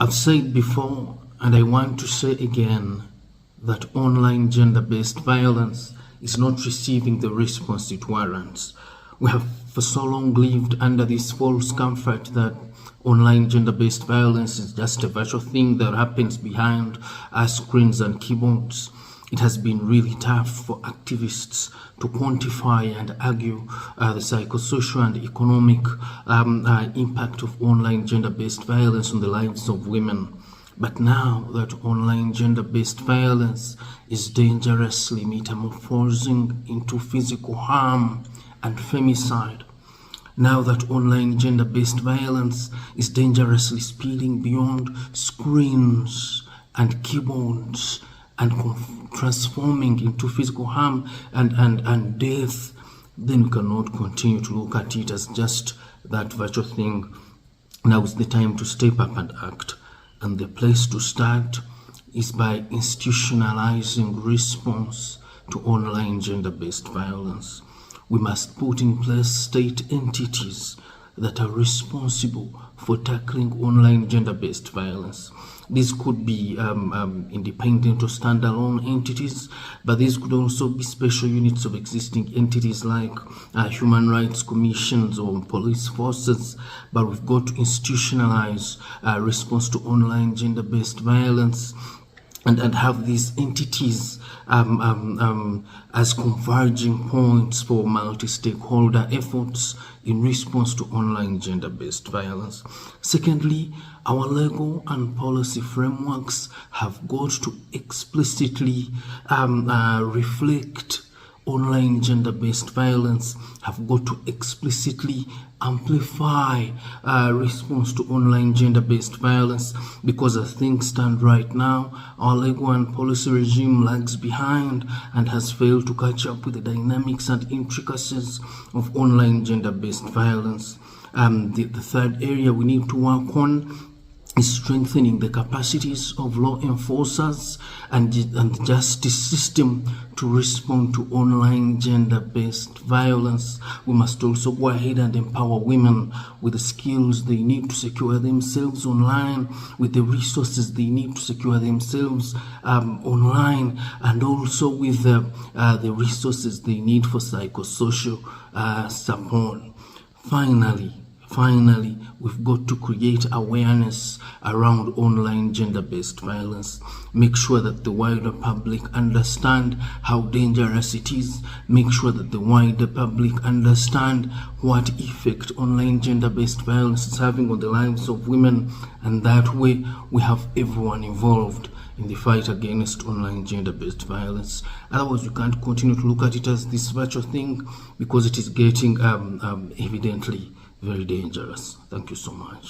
I've said before, and I want to say again, that online gender-based violence is not receiving the response it warrants. We have for so long lived under this false comfort that online gender-based violence is just a virtual thing that happens behind our screens and keyboards. It has been really tough for activists to quantify and argue the psychosocial and economic impact of online gender-based violence on the lives of women. But now that online gender-based violence is dangerously metamorphosing into physical harm and femicide, now that online gender-based violence is dangerously speeding beyond screens and keyboards and transforming into physical harm and death, then we cannot continue to look at it as just that virtual thing. Now is the time to step up and act. And the place to start is by institutionalizing response to online gender-based violence. We must put in place state entities that are responsible for tackling online gender-based violence. These could be independent or standalone entities, but these could also be special units of existing entities like human rights commissions or police forces. But we've got to institutionalize response to online gender-based violence and have these entities as converging points for multi-stakeholder efforts in response to online gender-based violence. Secondly, our legal and policy frameworks have got to explicitly reflect online gender-based violence, have got to explicitly amplify response to online gender-based violence, because as things stand right now, our legal and policy regime lags behind and has failed to catch up with the dynamics and intricacies of online gender-based violence. The third area we need to work on is strengthening the capacities of law enforcers and the justice system to respond to online gender-based violence. We must also go ahead and empower women with the skills they need to secure themselves online, with the resources they need to secure themselves online, and also with the resources they need for psychosocial support. Finally, we've got to create awareness around online gender-based violence. Make sure that the wider public understand how dangerous it is. Make sure that the wider public understand what effect online gender-based violence is having on the lives of women, and that way we have everyone involved in the fight against online gender-based violence. Otherwise, we can't continue to look at it as this virtual thing, because it is getting evidently very dangerous. Thank you so much.